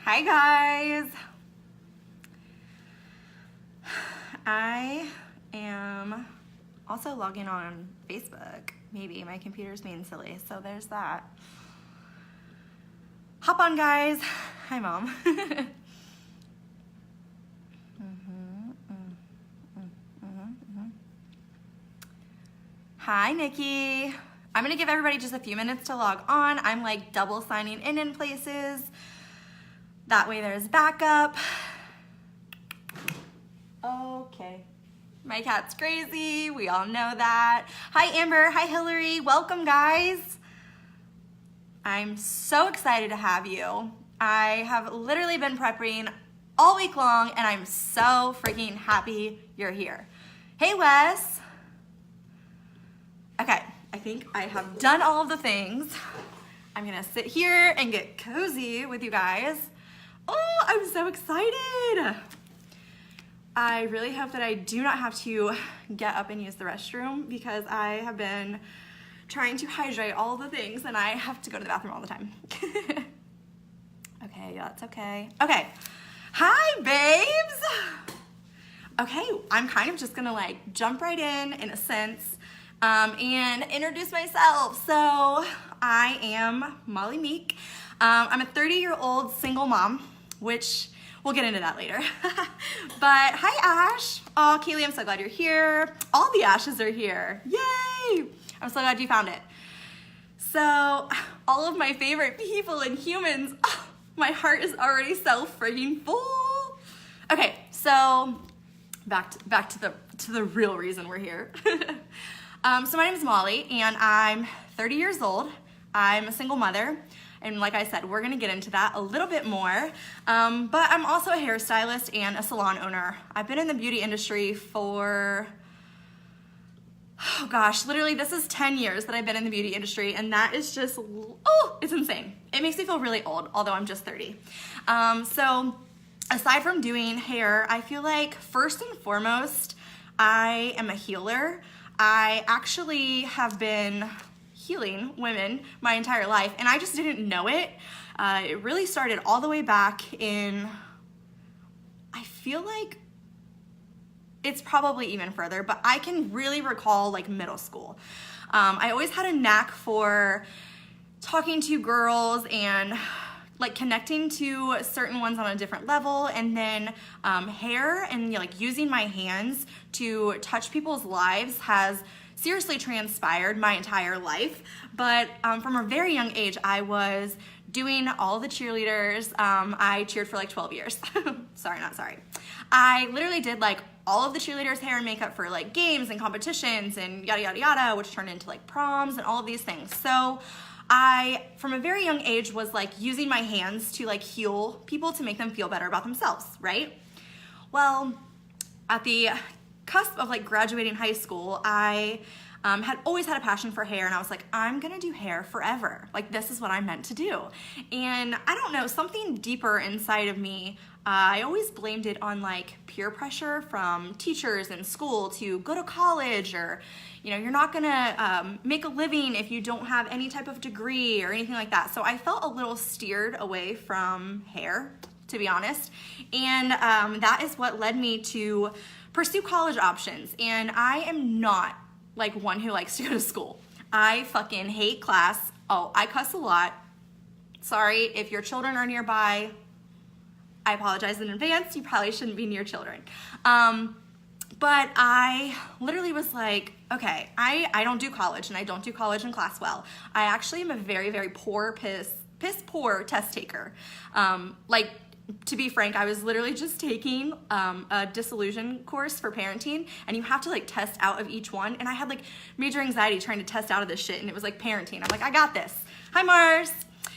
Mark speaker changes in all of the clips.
Speaker 1: Hi guys. I am also logging on Facebook. Maybe my computer's being silly, so there's that. Hop on, guys. Hi, Mom. Hi, Nikki. I'm gonna give everybody just a few minutes to log on. I'm like double signing in places. That way there's backup. Okay. My cat's crazy. We all know that. Hi, Amber. Hi, Hillary. Welcome, guys. I'm so excited to have you. I have literally been prepping all week long, and I'm so freaking happy you're here. Hey, Wes. Okay, I think I have done all of the things. I'm gonna sit here and get cozy with you guys. Oh, I'm so excited. I really hope that I do not have to get up and use the restroom because I have been trying to hydrate all the things and I have to go to the bathroom all the time. Okay, that's okay. Okay, hi babes. Okay, I'm kind of just gonna like jump right in a sense, and introduce myself. So I am Molly Meek. I'm a 30-year-old single mom, which we'll get into that later. But hi, Ash. Oh, Kaylee, I'm so glad you're here. All the Ashes are here. Yay! I'm so glad you found it. So all of my favorite people and humans, oh, my heart is already so freaking full. Okay, so back to the real reason we're here. So my name is Molly, and I'm 30 years old. I'm a single mother, and like I said, we're gonna get into that a little bit more. But I'm also a hairstylist and a salon owner. I've been in the beauty industry for, oh gosh, literally this is 10 years that I've been in the beauty industry, and that is just, oh, it's insane. It makes me feel really old, although I'm just 30. So aside from doing hair, I feel like first and foremost, I am a healer. I actually have been healing women my entire life, and I just didn't know it. It really started all the way back in, I feel like it's probably even further, but I can really recall like middle school. I always had a knack for talking to girls and like connecting to certain ones on a different level, and then hair and like using my hands to touch people's lives has seriously transpired my entire life. But from a very young age, I was doing all the cheerleaders. I cheered for like 12 years. Sorry, not sorry. I literally did like all of the cheerleaders' hair and makeup for like games and competitions and yada, yada, yada, which turned into like proms and all of these things. So I, from a very young age, was like using my hands to like heal people to make them feel better about themselves, right? Well, at the cusp of like graduating high school, I had always had a passion for hair, and I was like, I'm gonna do hair forever. Like, this is what I'm meant to do. And I don't know, something deeper inside of me, I always blamed it on like peer pressure from teachers in school to go to college, or, you know, you're not gonna make a living if you don't have any type of degree or anything like that. So I felt a little steered away from hair, to be honest. And that is what led me to pursue college options. And I am not like one who likes to go to school. I fucking hate class. Oh, I cuss a lot. Sorry, if your children are nearby, I apologize in advance. You probably shouldn't be near children. But I literally was like, okay, I don't do college, and I don't do college and class well. I actually am a very, very poor, piss poor test taker. Like, to be frank, I was literally just taking a disillusion course for parenting, and you have to like test out of each one. And I had like major anxiety trying to test out of this shit, and it was like parenting. I'm like, I got this. Hi, Mars.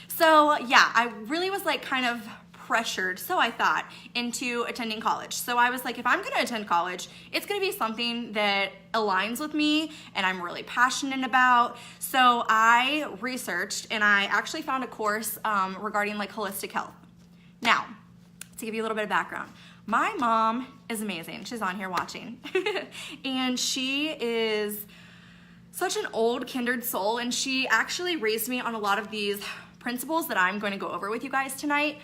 Speaker 1: So yeah, I really was like kind of pressured, so I thought, into attending college. So I was like, if I'm gonna attend college, it's gonna be something that aligns with me and I'm really passionate about. So I researched, and I actually found a course regarding like holistic health. Now, to give you a little bit of background, my mom is amazing. She's on here watching. And she is such an old kindred soul, and she actually raised me on a lot of these principles that I'm going to go over with you guys tonight.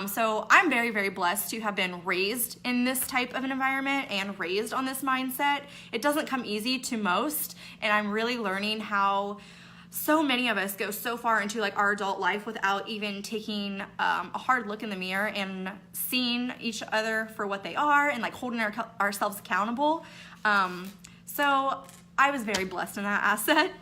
Speaker 1: So I'm very, very blessed to have been raised in this type of an environment and raised on this mindset. It doesn't come easy to most, and I'm really learning how so many of us go so far into like our adult life without even taking a hard look in the mirror and seeing each other for what they are and like holding ourselves accountable. So I was very blessed in that asset.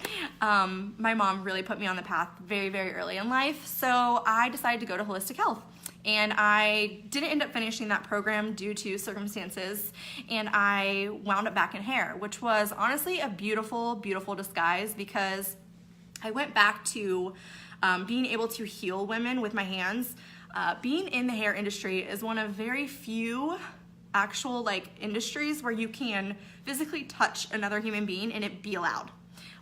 Speaker 1: My mom really put me on the path very, very early in life. So I decided to go to holistic health. And I didn't end up finishing that program due to circumstances, and I wound up back in hair, which was honestly a beautiful, beautiful disguise, because I went back to being able to heal women with my hands. Being in the hair industry is one of very few actual like industries where you can physically touch another human being and it be allowed.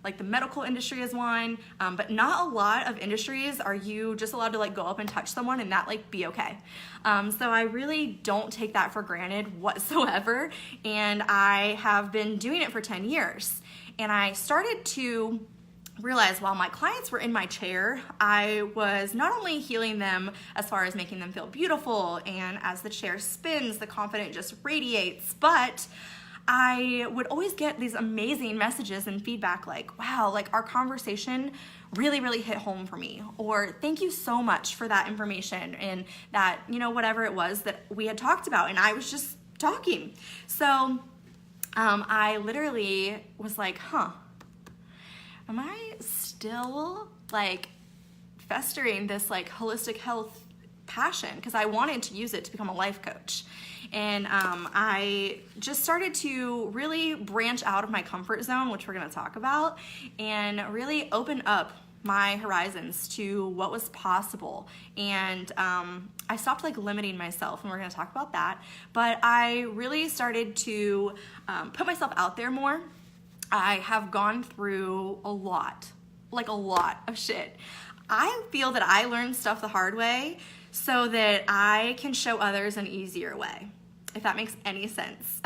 Speaker 1: Like the medical industry is one, but not a lot of industries are you just allowed to like go up and touch someone and that like be okay. So I really don't take that for granted whatsoever, and I have been doing it for 10 years. And I started to realized while my clients were in my chair, I was not only healing them as far as making them feel beautiful, and as the chair spins, the confidence just radiates, but I would always get these amazing messages and feedback like, wow, like our conversation really, really hit home for me, or thank you so much for that information and that, you know, whatever it was that we had talked about, and I was just talking. So I literally was like, am I still like festering this like holistic health passion? Because I wanted to use it to become a life coach. And I just started to really branch out of my comfort zone, which we're gonna talk about, and really open up my horizons to what was possible. And I stopped like limiting myself, and we're gonna talk about that. But I really started to put myself out there more. I have gone through a lot of shit. I feel that I learned stuff the hard way so that I can show others an easier way, if that makes any sense.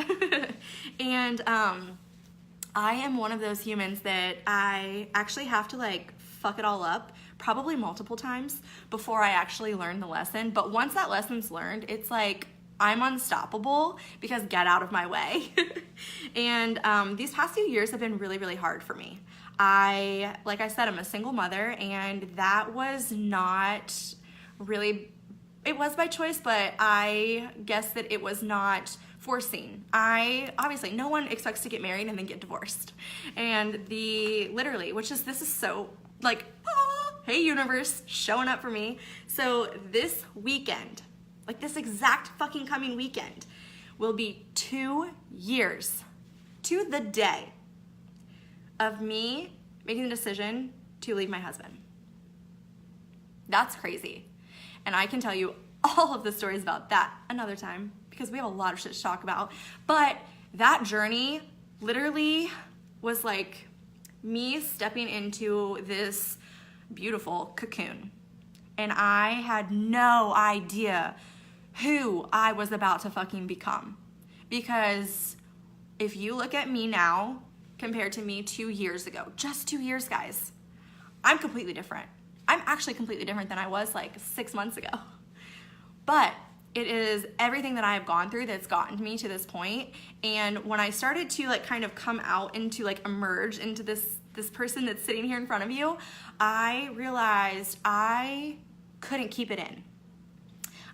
Speaker 1: And I am one of those humans that I actually have to like fuck it all up probably multiple times before I actually learn the lesson. But once that lesson's learned, it's like I'm unstoppable, because get out of my way. And these past few years have been really, really hard for me. Like I said, I'm a single mother, and that was not really, it was by choice, but I guess that it was not forcing. Obviously, no one expects to get married and then get divorced. And this is so like, hey universe, showing up for me. So this weekend, like this exact fucking coming weekend, will be 2 years to the day of me making the decision to leave my husband. That's crazy. And I can tell you all of the stories about that another time, because we have a lot of shit to talk about. But that journey literally was like me stepping into this beautiful cocoon. And I had no idea who I was about to fucking become. Because if you look at me now compared to me 2 years ago, just 2 years, guys, I'm completely different. I'm actually completely different than I was like 6 months ago. But it is everything that I have gone through that's gotten me to this point. And when I started to like kind of come out into like emerge into this person that's sitting here in front of you, I realized I couldn't keep it in.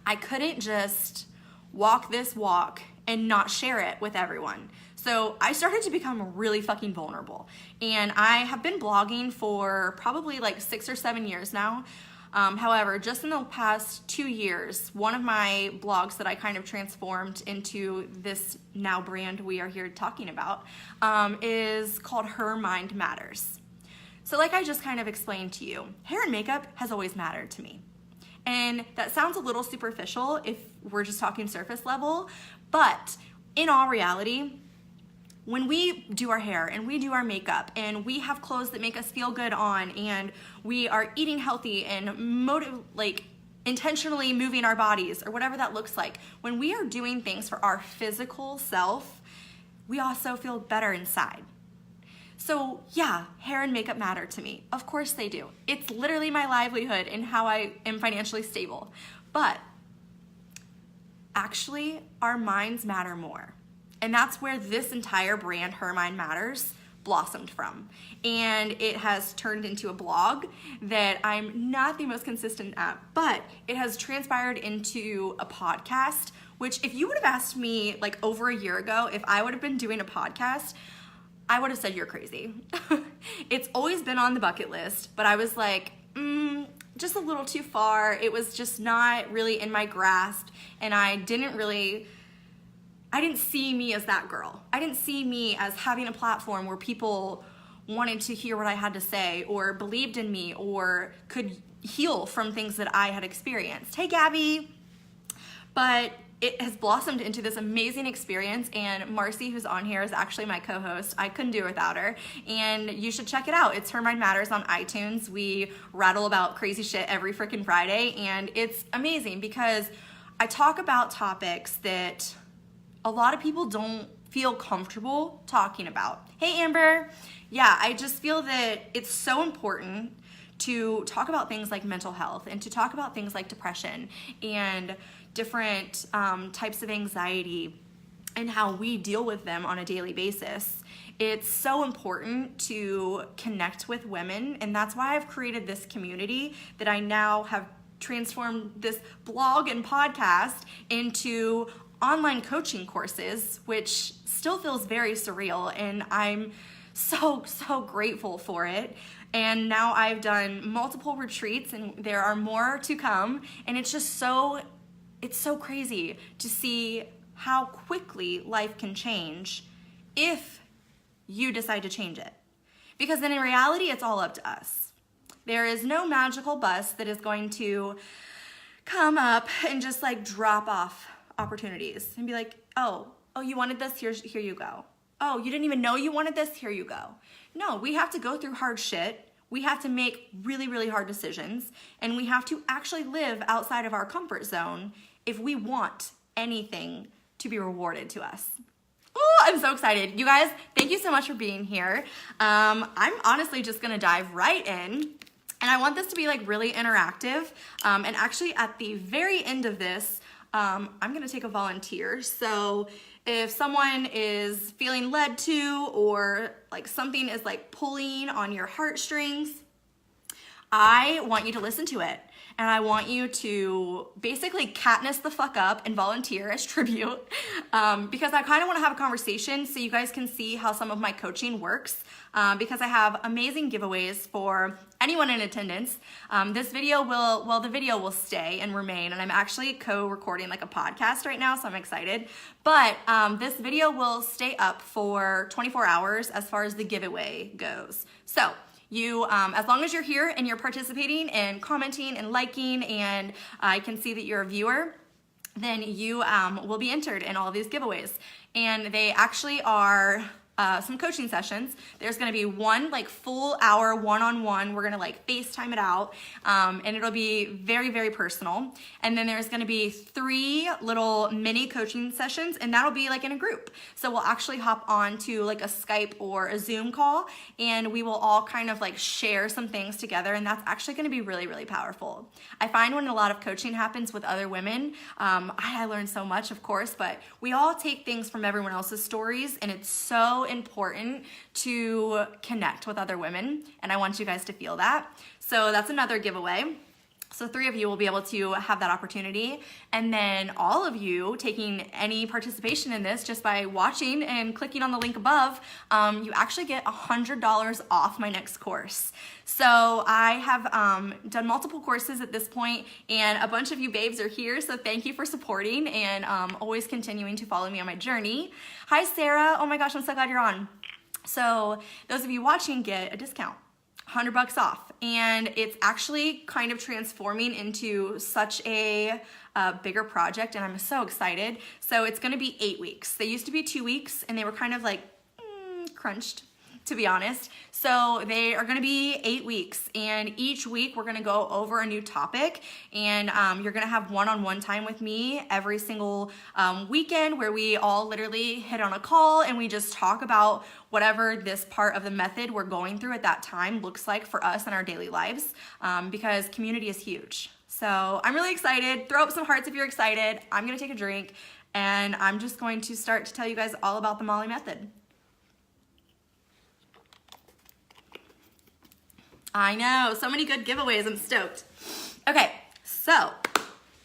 Speaker 1: I couldn't just walk this walk and not share it with everyone. So I started to become really fucking vulnerable. And I have been blogging for probably like 6 or 7 years now. However, just in the past 2 years, one of my blogs that I kind of transformed into this now brand we are here talking about is called Her Mind Matters. So like I just kind of explained to you, hair and makeup has always mattered to me. And that sounds a little superficial if we're just talking surface level, but in all reality, when we do our hair and we do our makeup and we have clothes that make us feel good on, and we are eating healthy and intentionally moving our bodies or whatever that looks like, when we are doing things for our physical self, we also feel better inside. So yeah, hair and makeup matter to me. Of course they do. It's literally my livelihood and how I am financially stable. But actually, our minds matter more. And that's where this entire brand, Her Mind Matters, blossomed from. And it has turned into a blog that I'm not the most consistent at, but it has transpired into a podcast, which if you would have asked me like over a year ago if I would have been doing a podcast, I would have said you're crazy. It's always been on the bucket list, but I was like, just a little too far. It was just not really in my grasp, and I didn't see me as that girl. I didn't see me as having a platform where people wanted to hear what I had to say or believed in me or could heal from things that I had experienced. Hey, Gabby. But it has blossomed into this amazing experience, and Marcy, who's on here, is actually my co-host. I couldn't do it without her, and you should check it out. It's Her Mind Matters on iTunes. We rattle about crazy shit every freaking Friday, and it's amazing because I talk about topics that a lot of people don't feel comfortable talking about. Hey, Amber. Yeah, I just feel that it's so important to talk about things like mental health and to talk about things like depression and different types of anxiety and how we deal with them on a daily basis. It's so important to connect with women, and that's why I've created this community that I now have transformed this blog and podcast into online coaching courses, which still feels very surreal, and I'm so grateful for it. And now I've done multiple retreats, and there are more to come, and it's just it's so crazy to see how quickly life can change if you decide to change it. Because then in reality, it's all up to us. There is no magical bus that is going to come up and just like drop off opportunities and be like, oh, you wanted this, here you go. Oh, you didn't even know you wanted this, here you go. No, we have to go through hard shit. We have to make really hard decisions, and we have to actually live outside of our comfort zone if we want anything to be rewarded to us. Oh, I'm so excited. You guys, thank you so much for being here. I'm honestly just gonna dive right in, and I want this to be like really interactive. And actually at the very end of this, I'm gonna take a volunteer. So if someone is feeling led to, or like something is like pulling on your heartstrings, I want you to listen to it. And I want you to basically Katniss the fuck up and volunteer as tribute, because I kind of want to have a conversation so you guys can see how some of my coaching works, because I have amazing giveaways for anyone in attendance. The video will stay and remain, and I'm actually co-recording like a podcast right now, so I'm excited. But this video will stay up for 24 hours as far as the giveaway goes. So you, as long as you're here and you're participating and commenting and liking, and I can see that you're a viewer, then you will be entered in all of these giveaways. And they actually are some coaching sessions. There's gonna be one like full hour one-on-one. We're gonna like FaceTime it out, and it'll be very personal. And then there's gonna be 3 little mini coaching sessions, and that'll be like in a group. So we'll actually hop on to like a Skype or a Zoom call, and we will all kind of like share some things together, and that's actually gonna be really powerful. I find when a lot of coaching happens with other women, I learn so much, of course, but we all take things from everyone else's stories, and it's so important to connect with other women, and I want you guys to feel that. So that's another giveaway. So 3 of you will be able to have that opportunity, and then all of you taking any participation in this just by watching and clicking on the link above, you actually get $100 off my next course. So I have done multiple courses at this point, and a bunch of you babes are here, so thank you for supporting and always continuing to follow me on my journey. Hi, Sarah. Oh my gosh, I'm so glad you're on. So those of you watching get a discount. $100 off, and it's actually kind of transforming into such a bigger project, and I'm so excited. So it's going to be 8 weeks. They used to be 2 weeks, and they were kind of like crunched. to be honest. So they are gonna be 8 weeks, and each week we're gonna go over a new topic, and you're gonna have one-on-one time with me every single weekend, where we all literally hit on a call and we just talk about whatever this part of the method we're going through at that time looks like for us in our daily lives, because community is huge. So I'm really excited. Throw up some hearts if you're excited. I'm gonna take a drink, and I'm just going to start to tell you guys all about the Molly method. I know, so many good giveaways, I'm stoked. Okay, so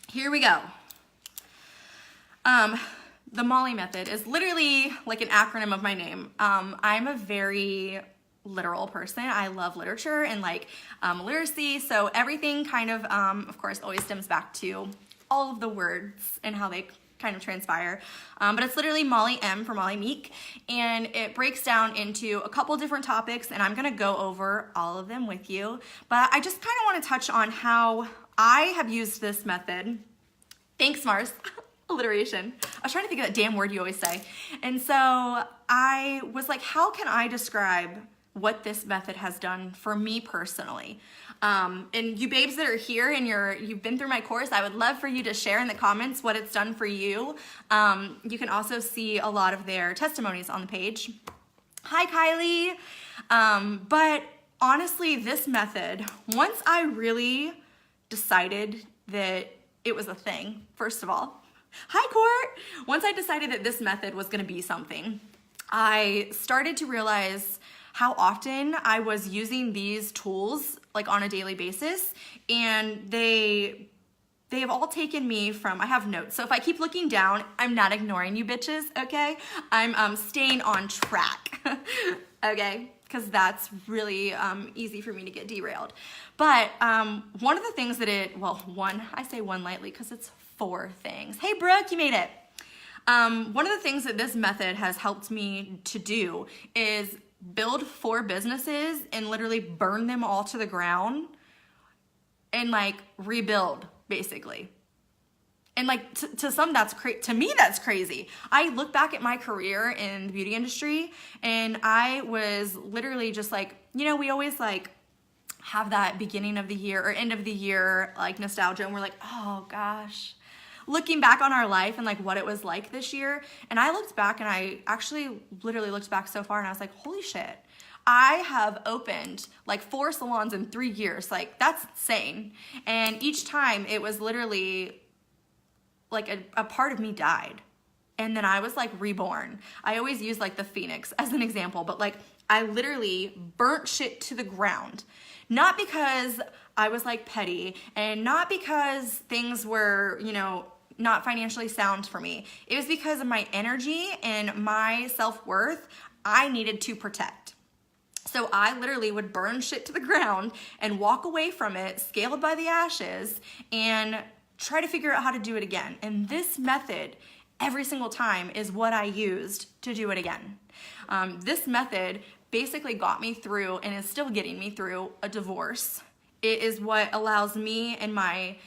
Speaker 1: here we go. The Molly method is literally like an acronym of my name. I'm a very literal person. I love literature and like literacy, so everything kind of course always stems back to all of the words and how they kind of transpire, but it's literally Molly M for Molly Meek, and it breaks down into a couple different topics, and I'm gonna go over all of them with you, but I just kind of want to touch on how I have used this method. Thanks, Mars. Alliteration. I was trying to think of that damn word you always say, and so I was like, how can I describe what this method has done for me personally? And you babes that are here and you've been through my course, I would love for you to share in the comments what it's done for you. You can also see a lot of their testimonies on the page. Hi, Kylie. But honestly, this method, once I really decided that it was a thing, first of all, hi, Court. Once I decided that this method was gonna be something, I started to realize how often I was using these tools like on a daily basis, and they have all taken me from, I have notes, so if I keep looking down, I'm not ignoring you bitches, okay? I'm staying on track, okay? Because that's really easy for me to get derailed. But one of the things that I say one lightly because it's 4 things. Hey Brooke, you made it. One of the things that this method has helped me to do is build 4 businesses and literally burn them all to the ground and like rebuild basically. And like to some to me that's crazy. I look back at my career in the beauty industry and I was literally just like, you know, we always like have that beginning of the year or end of the year like nostalgia, and we're like, oh gosh, looking back on our life and like what it was like this year. And I looked back, and I actually literally looked back so far, and I was like, holy shit, I have opened like 4 salons in 3 years. Like that's insane. And each time it was literally like a part of me died, and then I was like reborn. I always use like the phoenix as an example, but like I literally burnt shit to the ground. Not because I was like petty, and not because things were, you know, not financially sound for me. It was because of my energy and my self-worth I needed to protect. So I literally would burn shit to the ground and walk away from it, scaled by the ashes, and try to figure out how to do it again. And this method, every single time, is what I used to do it again. This method basically got me through, and is still getting me through, a divorce. It is what allows me and I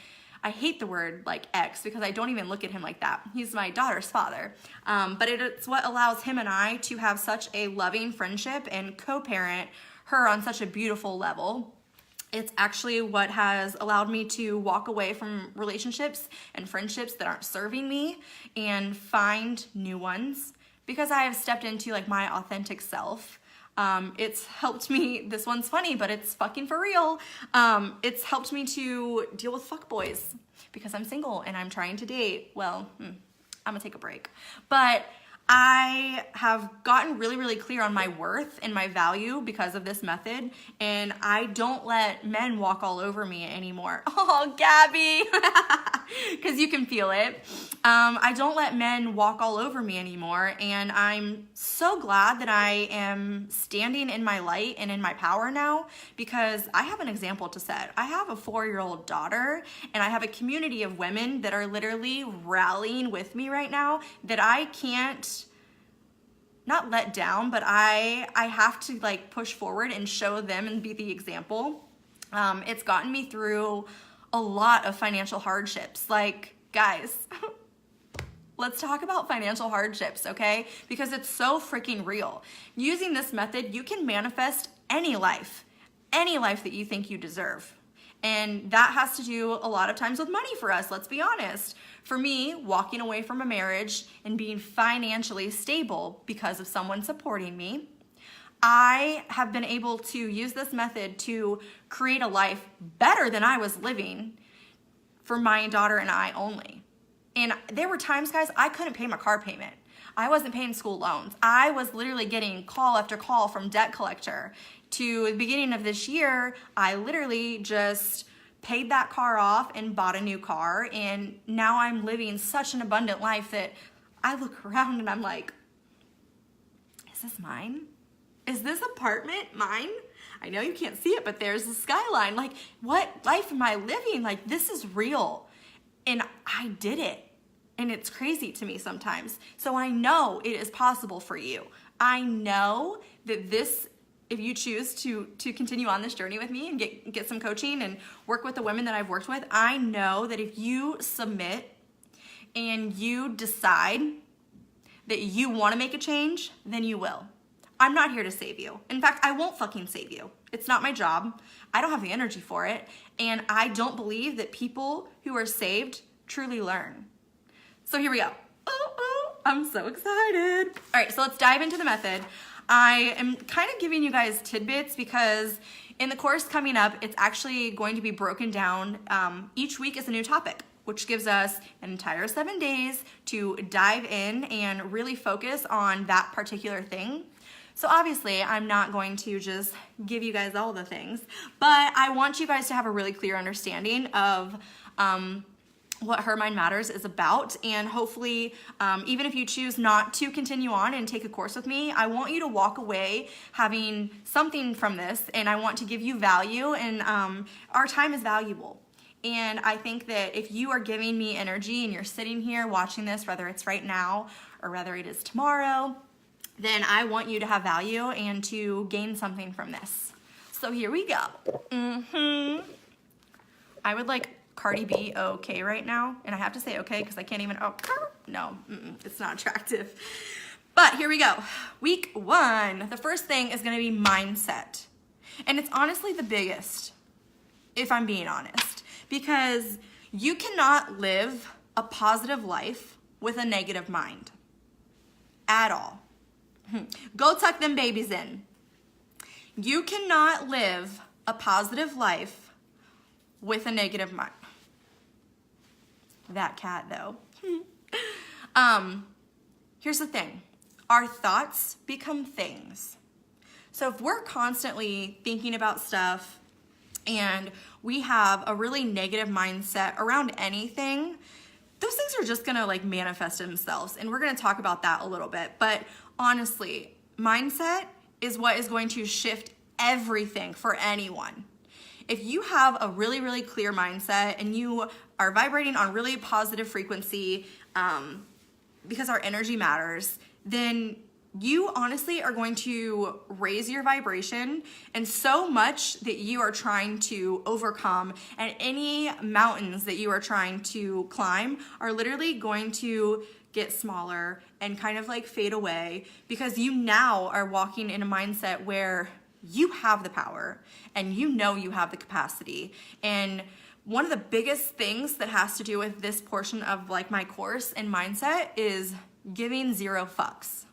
Speaker 1: hate the word like ex because I don't even look at him like that. He's my daughter's father. But it's what allows him and I to have such a loving friendship and co-parent her on such a beautiful level. It's actually what has allowed me to walk away from relationships and friendships that aren't serving me and find new ones, because I have stepped into like my authentic self. It's helped me, this one's funny, but it's fucking for real. It's helped me to deal with fuckboys because I'm single and I'm trying to date. Well, I'm gonna take a break. But I have gotten really, really clear on my worth and my value because of this method, and I don't let men walk all over me anymore. Oh, Gabby, because you can feel it. I don't let men walk all over me anymore, and I'm so glad that I am standing in my light and in my power now, because I have an example to set. I have a 4-year-old daughter, and I have a community of women that are literally rallying with me right now that I can't not let down, but I have to like push forward and show them and be the example. It's gotten me through a lot of financial hardships. Like, guys, Let's talk about financial hardships, okay? Because it's so freaking real. Using this method, you can manifest any life that you think you deserve. And that has to do a lot of times with money for us, let's be honest. For me, walking away from a marriage and being financially stable because of someone supporting me, I have been able to use this method to create a life better than I was living for my daughter and I only. And there were times, guys, I couldn't pay my car payment. I wasn't paying school loans. I was literally getting call after call from debt collector. To the beginning of this year, I literally just paid that car off and bought a new car. And now I'm living such an abundant life that I look around and I'm like, is this mine? Is this apartment mine? I know you can't see it, but there's the skyline. Like, what life am I living? Like, this is real. And I did it. And it's crazy to me sometimes. So I know it is possible for you. I know that this, if you choose to continue on this journey with me and get some coaching and work with the women that I've worked with, I know that if you submit and you decide that you want to make a change, then you will. I'm not here to save you. In fact, I won't fucking save you. It's not my job. I don't have the energy for it. And I don't believe that people who are saved truly learn. So here we go. I'm so excited. All right, so let's dive into the method. I am kind of giving you guys tidbits because in the course coming up, it's actually going to be broken down. Each week is a new topic, which gives us an entire 7 days to dive in and really focus on that particular thing. So obviously, I'm not going to just give you guys all the things, but I want you guys to have a really clear understanding of what Her Mind Matters is about. And hopefully, even if you choose not to continue on and take a course with me, I want you to walk away having something from this, and I want to give you value, and our time is valuable. And I think that if you are giving me energy and you're sitting here watching this, whether it's right now or whether it is tomorrow, then I want you to have value and to gain something from this. So here we go. I would like Cardi B okay right now, and I have to say okay because I can't even, no, it's not attractive. But here we go. Week 1, the first thing is gonna be mindset. And it's honestly the biggest, if I'm being honest, because you cannot live a positive life with a negative mind at all. Go tuck them babies in. You cannot live a positive life with a negative mind. That cat though. Here's the thing. Our thoughts become things. So if we're constantly thinking about stuff and we have a really negative mindset around anything, those things are just gonna like manifest themselves. And we're gonna talk about that a little bit. But honestly, mindset is what is going to shift everything for anyone. If you have a really, really clear mindset and you are vibrating on really positive frequency, because our energy matters, then you honestly are going to raise your vibration, and so much that you are trying to overcome, and any mountains that you are trying to climb are literally going to get smaller and kind of like fade away, because you now are walking in a mindset where you have the power and you know you have the capacity. And one of the biggest things that has to do with this portion of like my course and mindset is giving 0 fucks.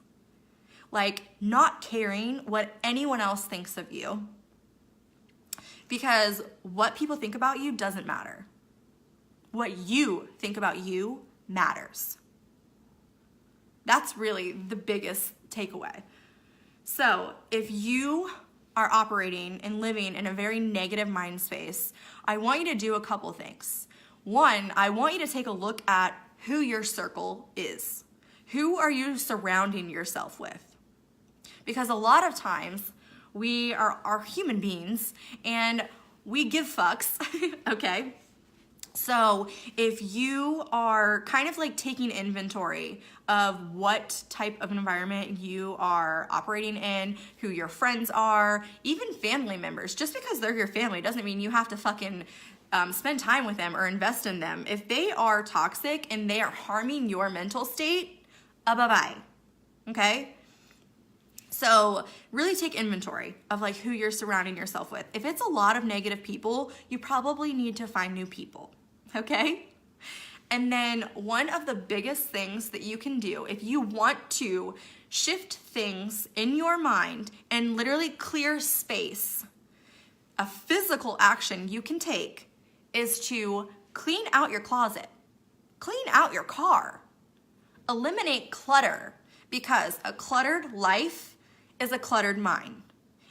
Speaker 1: Like not caring what anyone else thinks of you, because what people think about you doesn't matter. What you think about you matters. That's really the biggest takeaway. So if you are operating and living in a very negative mind space, I want you to do a couple things. One, I want you to take a look at who your circle is. Who are you surrounding yourself with? Because a lot of times we are human beings and we give fucks, okay? So if you are kind of like taking inventory of what type of environment you are operating in, who your friends are, even family members, just because they're your family doesn't mean you have to fucking spend time with them or invest in them. If they are toxic and they are harming your mental state, bye-bye, okay? So really take inventory of like who you're surrounding yourself with. If it's a lot of negative people, you probably need to find new people, okay? And then one of the biggest things that you can do if you want to shift things in your mind and literally clear space, a physical action you can take is to clean out your closet, clean out your car, eliminate clutter, because a cluttered life is a cluttered mind.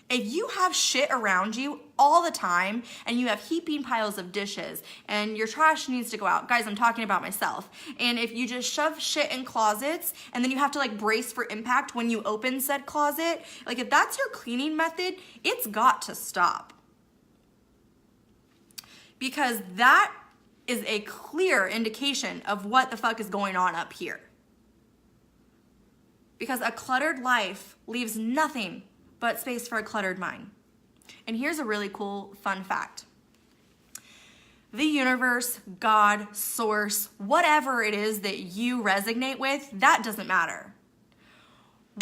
Speaker 1: If you have shit around you all the time and you have heaping piles of dishes and your trash needs to go out, guys, I'm talking about myself. And if you just shove shit in closets and then you have to like brace for impact when you open said closet, like if that's your cleaning method, it's got to stop. Because that is a clear indication of what the fuck is going on up here. Because a cluttered life leaves nothing but space for a cluttered mind. And here's a really cool fun fact. The universe, God, source, whatever it is that you resonate with, that doesn't matter.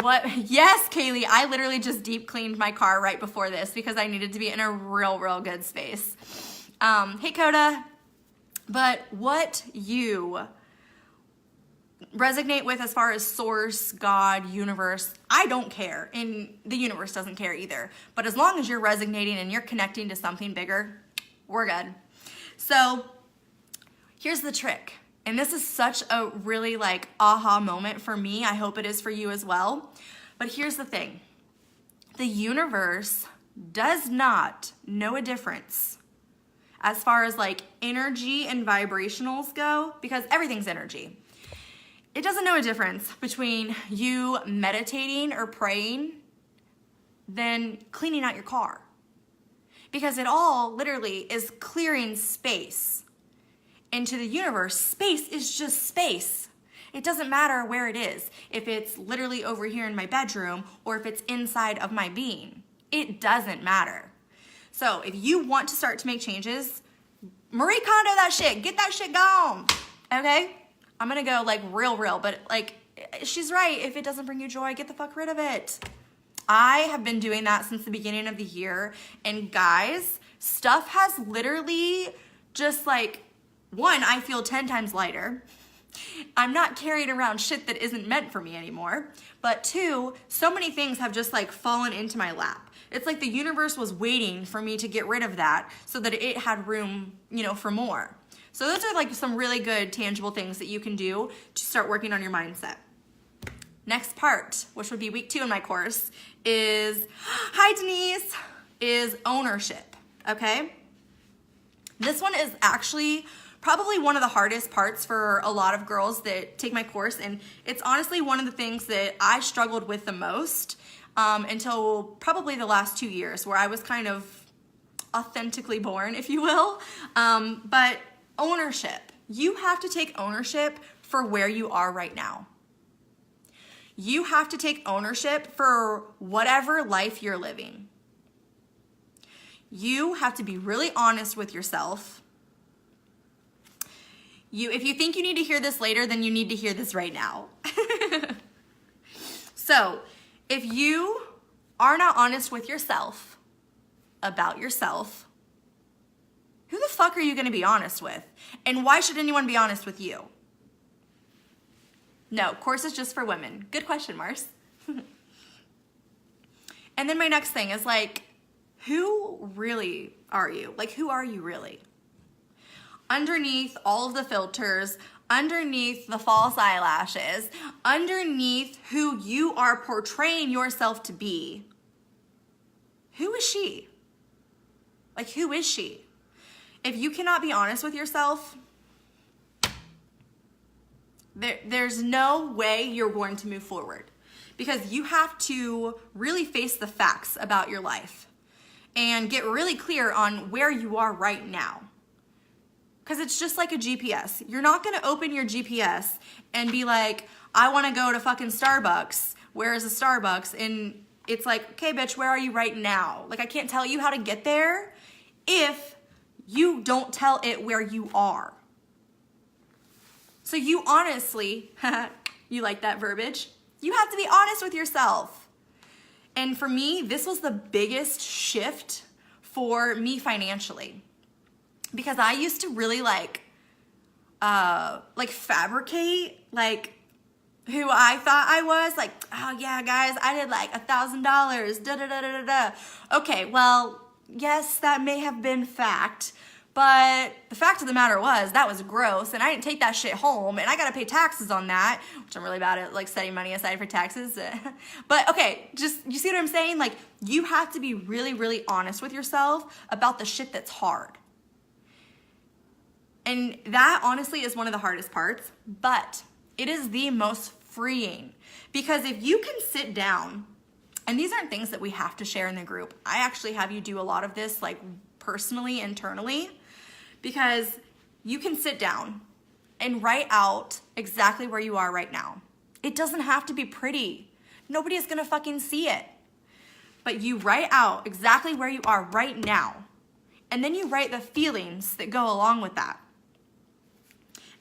Speaker 1: Yes, Kaylee, I literally just deep cleaned my car right before this because I needed to be in a real good space. Hey, Coda. But what you resonate with as far as source, God, universe, I don't care. And the universe doesn't care either. But as long as you're resonating and you're connecting to something bigger, we're good. So here's the trick. And this is such a really like aha moment for me. I hope it is for you as well. But here's the thing. The universe does not know a difference as far as like energy and vibrationals go, because everything's energy. It doesn't know a difference between you meditating or praying than cleaning out your car. Because it all literally is clearing space. Into the universe, space is just space. It doesn't matter where it is. If it's literally over here in my bedroom or if it's inside of my being. It doesn't matter. So if you want to start to make changes, Marie Kondo that shit. Get that shit gone. Okay? I'm gonna go like real, but like she's right. If it doesn't bring you joy, get the fuck rid of it. I have been doing that since the beginning of the year. And guys, stuff has literally just like, one, I feel 10 times lighter. I'm not carrying around shit that isn't meant for me anymore. But two, so many things have just like fallen into my lap. It's like the universe was waiting for me to get rid of that so that it had room, for more. So those are like some really good tangible things that you can do to start working on your mindset. Next part, which would be week 2 in my course, is, hi Denise, is ownership, okay? This one is actually probably one of the hardest parts for a lot of girls that take my course, and it's honestly one of the things that I struggled with the most until probably the last 2 years, where I was kind of authentically born, if you will. But ownership. You have to take ownership for where you are right now. You have to take ownership for whatever life you're living. You have to be really honest with yourself. If you think you need to hear this later, then you need to hear this right now. So, if you are not honest with yourself about yourself, who the fuck are you going to be honest with? And why should anyone be honest with you? No, course is just for women. Good question, Mars. And then my next thing is like, who really are you? Like, who are you really? Underneath all of the filters, underneath the false eyelashes, underneath who you are portraying yourself to be, who is she? Like, who is she? If you cannot be honest with yourself, there's no way you're going to move forward, because you have to really face the facts about your life and get really clear on where you are right now. Because it's just like a GPS. You're not going to open your GPS and be like, I want to go to fucking Starbucks. Where is the Starbucks? And it's like, okay, bitch, where are you right now? Like, I can't tell you how to get there if you don't tell it where you are. So you honestly, you like that verbiage? You have to be honest with yourself. And for me, this was the biggest shift for me financially. Because I used to really like fabricate like who I thought I was. Like, oh yeah, guys, I did like $1,000, da da da da da. Okay, well, yes, that may have been fact, but the fact of the matter was that was gross, and I didn't take that shit home, and I gotta pay taxes on that, which I'm really bad at, like setting money aside for taxes. But okay, just, you see what I'm saying? Like, you have to be really, really honest with yourself about the shit that's hard. And that honestly is one of the hardest parts, but it is the most freeing, because if you can sit down, and these aren't things that we have to share in the group. I actually have you do a lot of this like personally, internally, because you can sit down and write out exactly where you are right now. It doesn't have to be pretty. Nobody is gonna fucking see it. But you write out exactly where you are right now. And then you write the feelings that go along with that.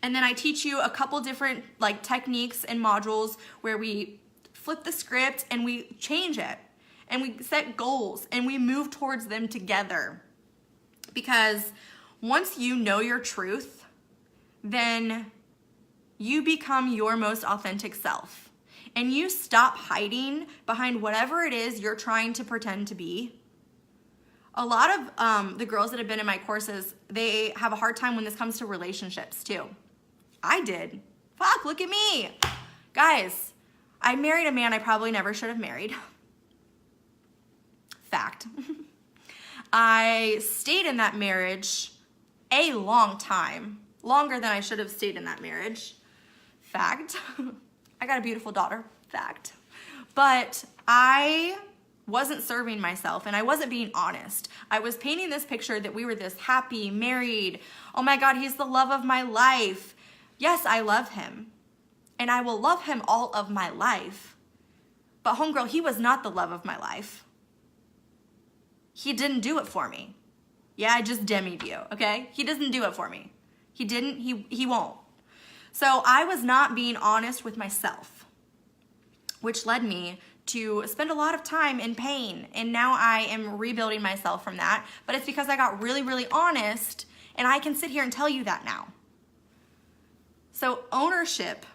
Speaker 1: And then I teach you a couple different like techniques and modules where we flip the script and we change it. And we set goals and we move towards them together. Because once you know your truth, then you become your most authentic self. And you stop hiding behind whatever it is you're trying to pretend to be. A lot of the girls that have been in my courses, they have a hard time when this comes to relationships too. I did. Fuck, look at me. Guys, I married a man I probably never should have married. Fact. I stayed in that marriage a long time, longer than I should have stayed in that marriage. Fact. I got a beautiful daughter. Fact. But I wasn't serving myself and I wasn't being honest. I was painting this picture that we were this happy, married, oh my God, he's the love of my life. Yes, I love him and I will love him all of my life. But homegirl, he was not the love of my life. He didn't do it for me. Yeah, I just demied you, okay? He doesn't do it for me. He didn't, he won't. So I was not being honest with myself, which led me to spend a lot of time in pain. And now I am rebuilding myself from that. But it's because I got really, really honest, and I can sit here and tell you that now. So ownership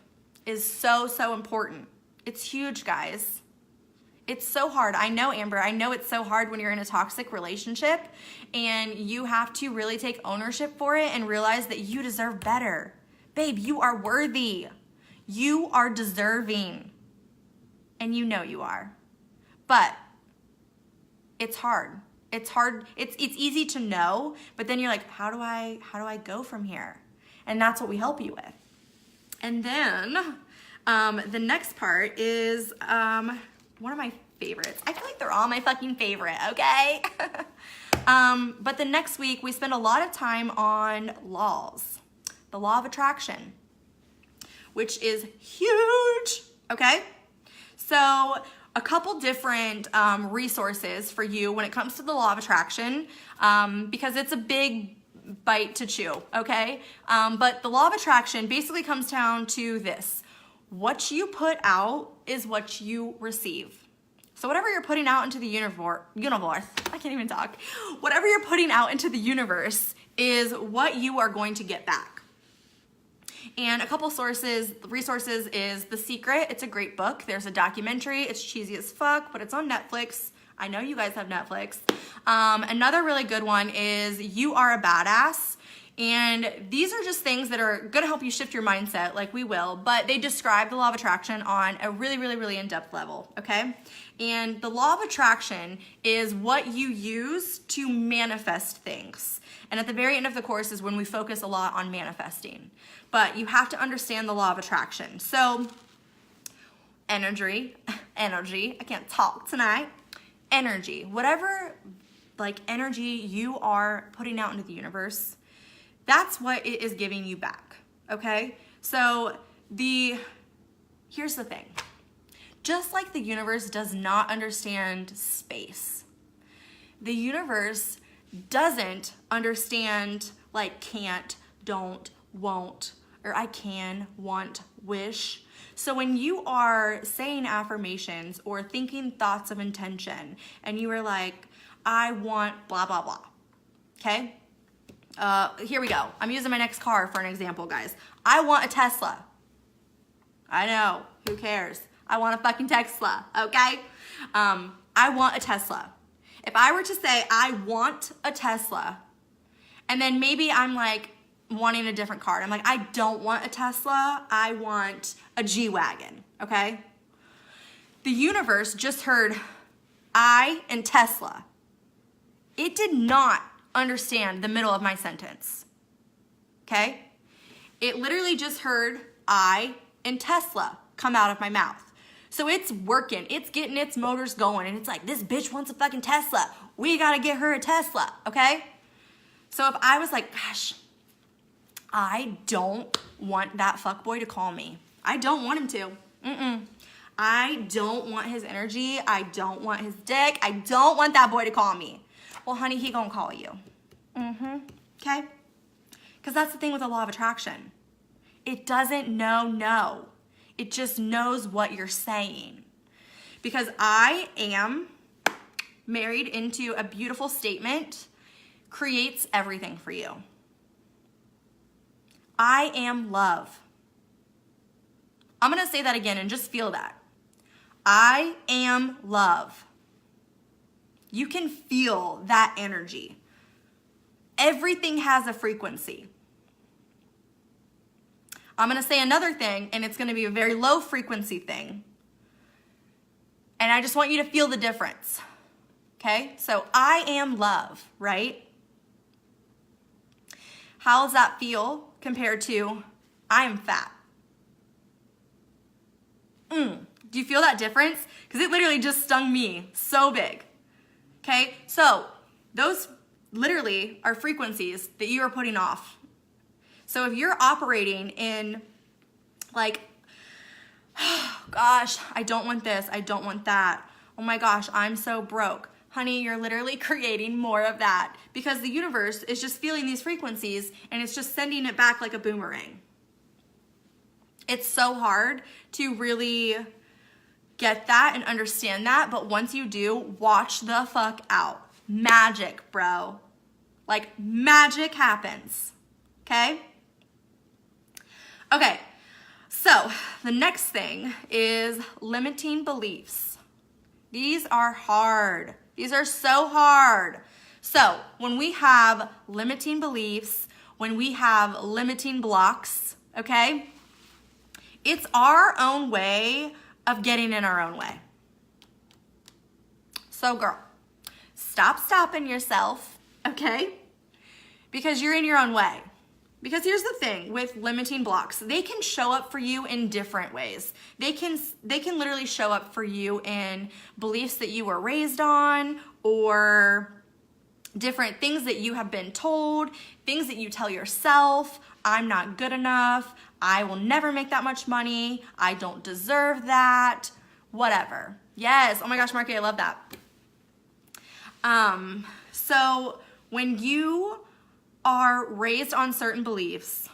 Speaker 1: is so, so important. It's huge, guys. It's so hard. I know, Amber, I know it's so hard when you're in a toxic relationship and you have to really take ownership for it and realize that you deserve better. Babe, you are worthy. You are deserving. And you know you are. But it's hard. It's hard. It's easy to know, but then you're like, how do I go from here? And that's what we help you with. And then the next part is one of my favorites. I feel like they're all my fucking favorite, okay? But the next week we spend a lot of time on laws. The law of attraction, which is huge, okay? So a couple different resources for you when it comes to the law of attraction, because it's a big bite to chew, okay? But the law of attraction basically comes down to this. What you put out is what you receive. So whatever you're putting out into the universe, I can't even talk. Whatever you're putting out into the universe is what you are going to get back. And a couple resources is The Secret. It's a great book. There's a documentary. It's cheesy as fuck, but it's on Netflix. I know you guys have Netflix. Another really good one is You Are a Badass. And these are just things that are gonna help you shift your mindset, like we will, but they describe the law of attraction on a really, really, really in-depth level, okay? And the law of attraction is what you use to manifest things. And at the very end of the course is when we focus a lot on manifesting. But you have to understand the law of attraction. So, energy, I can't talk tonight. Energy, whatever like energy you are putting out into the universe, that's what it is giving you back, okay? So here's the thing. Just like the universe does not understand space, the universe doesn't understand like can't, don't, won't, or I can, want, wish. So when you are saying affirmations or thinking thoughts of intention and you are like, I want blah, blah, blah, okay? Here we go. I'm using my next car for an example, guys. I want a Tesla. I know, who cares? I want a fucking Tesla, okay? I want a Tesla. If I were to say I want a Tesla, and then maybe I'm like wanting a different car. I'm like, I don't want a Tesla. I want a G-Wagon, okay? The universe just heard I and Tesla. It did not understand the middle of my sentence, okay? It literally just heard I and Tesla come out of my mouth. So it's working, it's getting its motors going, and it's like, this bitch wants a fucking Tesla. We gotta get her a Tesla, okay? So if I was like, gosh, I don't want that fuckboy to call me. I don't want him to. I don't want his energy. I don't want his dick. I don't want that boy to call me. Well, honey, he gonna call you. Okay? Because that's the thing with the law of attraction. It doesn't know no. It just knows what you're saying. Because I am married into a beautiful statement creates everything for you. I am love. I'm going to say that again and just feel that. I am love. You can feel that energy. Everything has a frequency. I'm going to say another thing, and it's going to be a very low frequency thing. And I just want you to feel the difference. Okay? So I am love, right? How does that feel compared to I am fat? Do you feel that difference? Because it literally just stung me so big. Okay? So those literally are frequencies that you are putting off. So if you're operating in like, oh gosh, I don't want this, I don't want that. Oh my gosh, I'm so broke. Honey, you're literally creating more of that because the universe is just feeling these frequencies and it's just sending it back like a boomerang. It's so hard to really get that and understand that, but once you do, watch the fuck out. Magic, bro. Like magic happens, okay? Okay, so the next thing is limiting beliefs. These are hard. These are so hard. So when we have limiting beliefs, when we have limiting blocks, okay, it's our own way of getting in our own way. So girl, stop stopping yourself, okay? Because you're in your own way. Because here's the thing with limiting blocks, they can show up for you in different ways. They can literally show up for you in beliefs that you were raised on or different things that you have been told, things that you tell yourself, I'm not good enough, I will never make that much money, I don't deserve that, whatever. Yes, oh my gosh, Marky, I love that. So when you are raised on certain beliefs,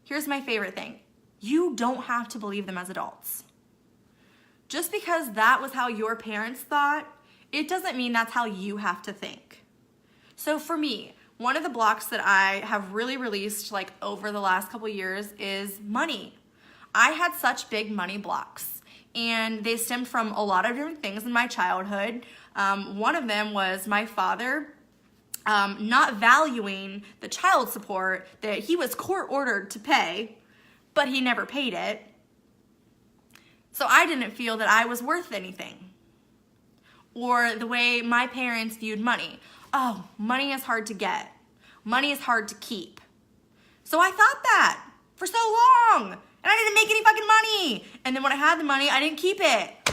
Speaker 1: here's my favorite thing. You don't have to believe them as adults. Just because that was how your parents thought, it doesn't mean that's how you have to think. So for me, one of the blocks that I have really released like over the last couple years is money. I had such big money blocks and they stemmed from a lot of different things in my childhood. One of them was my father not valuing the child support that he was court ordered to pay, but he never paid it. So I didn't feel that I was worth anything. Or the way my parents viewed money. Oh, money is hard to get. Money is hard to keep. So I thought that for so long. And I didn't make any fucking money. And then when I had the money, I didn't keep it.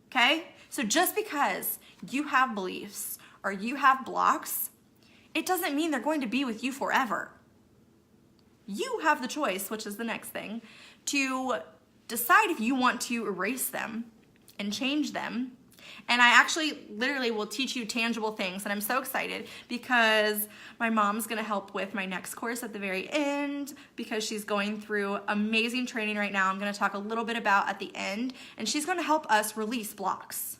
Speaker 1: Okay? So just because you have beliefs or you have blocks, it doesn't mean they're going to be with you forever. You have the choice, which is the next thing, to decide if you want to erase them and change them And I actually literally will teach you tangible things. And I'm so excited because my mom's gonna help with my next course at the very end because she's going through amazing training right now. I'm gonna talk a little bit about at the end, and she's gonna help us release blocks.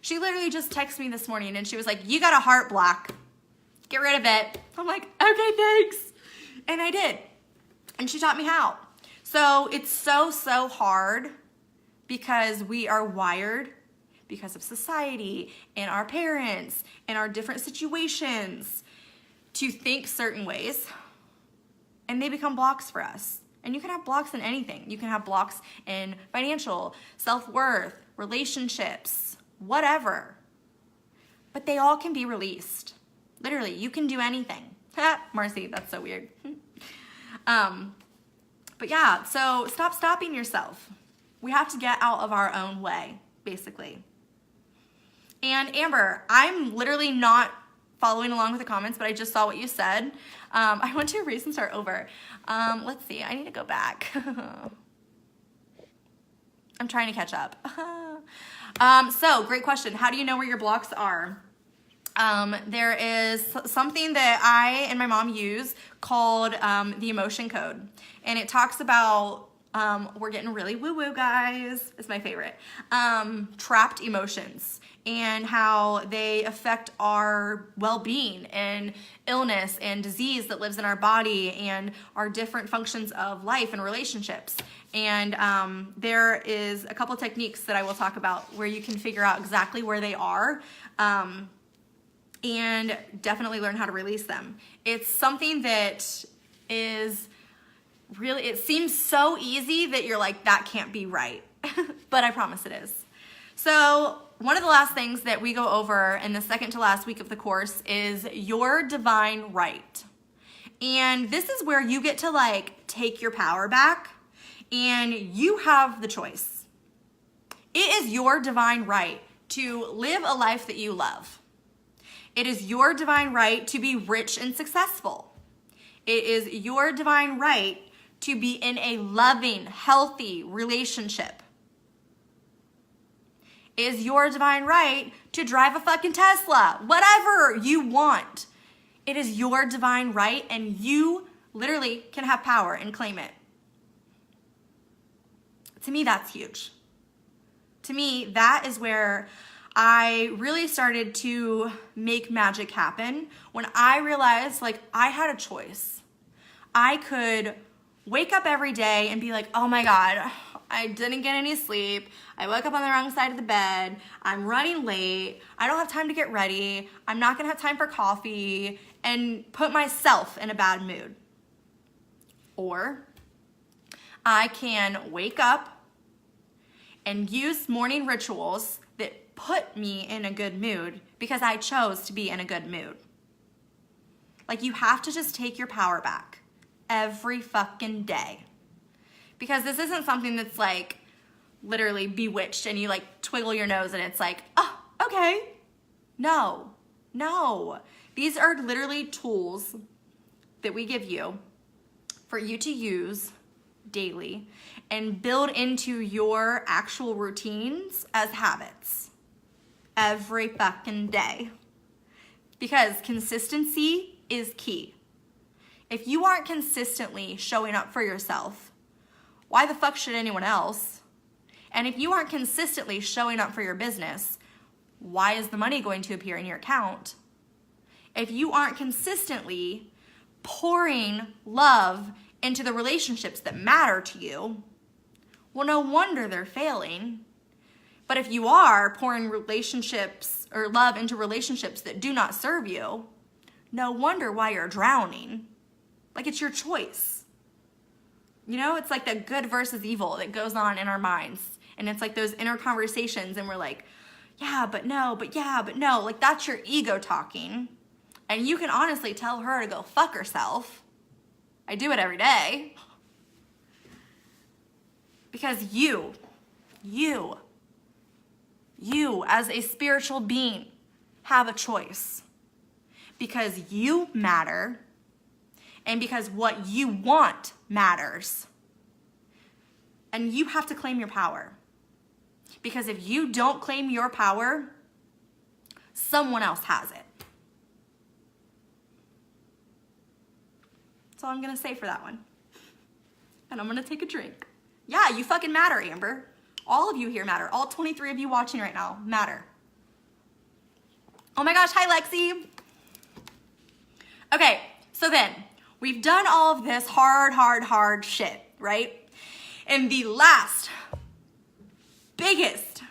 Speaker 1: She literally just texted me this morning and she was like, you got a heart block. Get rid of it. I'm like, okay, thanks. And I did. And she taught me how. So it's so hard because we are wired because of society and our parents and our different situations to think certain ways, and they become blocks for us. And you can have blocks in anything. You can have blocks in financial, self-worth, relationships, whatever. But they all can be released. Literally, you can do anything. Marcy, that's so weird. But yeah, so stop stopping yourself. We have to get out of our own way, basically. And Amber, I'm literally not following along with the comments, but I just saw what you said. I went to erase and start over. Let's see, I need to go back. I'm trying to catch up. So, great question. How do you know where your blocks are? There is something that I and my mom use called the emotion code. And it talks about, we're getting really woo-woo, guys. It's my favorite. Trapped emotions and how they affect our well-being and illness and disease that lives in our body and our different functions of life and relationships. And there is a couple techniques that I will talk about where you can figure out exactly where they are. And definitely learn how to release them. It's something that is really, it seems so easy that you're like, that can't be right. But I promise it is. So one of the last things that we go over in the second to last week of the course is your divine right. And this is where you get to like take your power back and you have the choice. It is your divine right to live a life that you love. It is your divine right to be rich and successful. It is your divine right to be in a loving, healthy relationship. It is your divine right to drive a fucking Tesla, whatever you want. It is your divine right, and you literally can have power and claim it. To me, that's huge. To me, that is where I really started to make magic happen when I realized like I had a choice. I could wake up every day and be like, oh my God, I didn't get any sleep. I woke up on the wrong side of the bed. I'm running late. I don't have time to get ready. I'm not gonna have time for coffee, and put myself in a bad mood. Or I can wake up and use morning rituals that put me in a good mood because I chose to be in a good mood. Like, you have to just take your power back every fucking day. Because this isn't something that's like literally bewitched and you like twiggle your nose and it's like, oh, okay. No. These are literally tools that we give you for you to use daily and build into your actual routines as habits every fucking day. Because consistency is key. If you aren't consistently showing up for yourself, why the fuck should anyone else? And if you aren't consistently showing up for your business, why is the money going to appear in your account? If you aren't consistently pouring love into the relationships that matter to you, well, no wonder they're failing. But if you are pouring relationships or love into relationships that do not serve you, no wonder why you're drowning. Like, it's your choice. You know, it's like the good versus evil that goes on in our minds. And it's like those inner conversations and we're like, yeah, but no, but yeah, but no. Like, that's your ego talking. And you can honestly tell her to go fuck herself. I do it every day. Because you as a spiritual being have a choice. Because you matter. And because what you want matters. And you have to claim your power. Because if you don't claim your power, someone else has it. That's all I'm gonna say for that one. And I'm gonna take a drink. Yeah, you fucking matter, Amber. All of you here matter. All 23 of you watching right now matter. Oh my gosh, hi Lexi. Okay, so then we've done all of this hard shit, right? And the last, biggest,